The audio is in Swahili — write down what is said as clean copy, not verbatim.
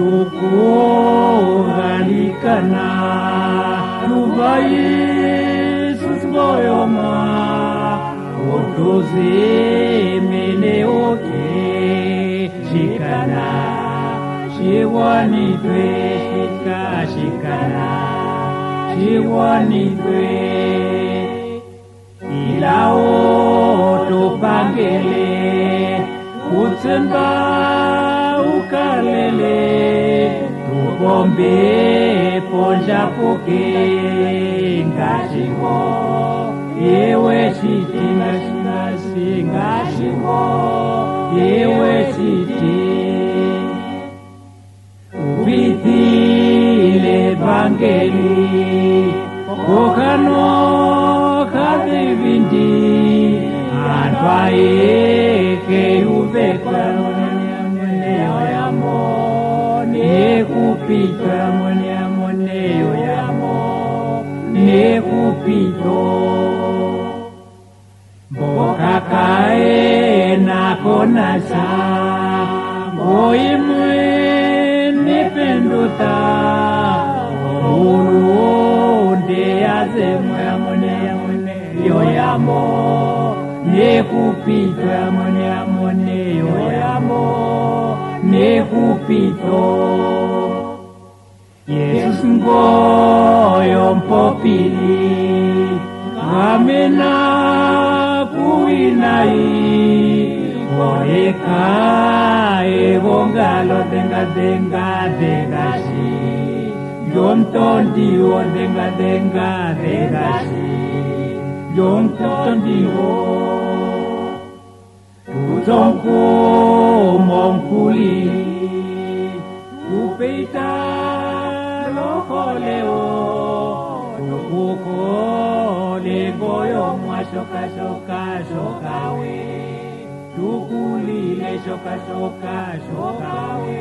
tukugalikana tubai susboyoma utuzimene oke shikana shiwanitwe shikana shiwanitwe ilao tupangele utsemba ukalele tubombe ponjapuke ngashimo yewe shiti ngashimo yewe shiti ubitile vangeli kokano kadivindi antwaeke ubekwa mweneo yamo nekupita mweneo yamo nekupito mbokakae nakonasa ngoimwe nependuta urunde yazemwe mweneo yamo nekupita mweneo yamo nekupito Yesus ngoyo mpopili amena kuinai koreka evongalo dengashi yomtondiwo dengashi yomtondiwo tutonko monkuli tupeita lokoleo tukukole goyo mwashoka we tukulile shoka we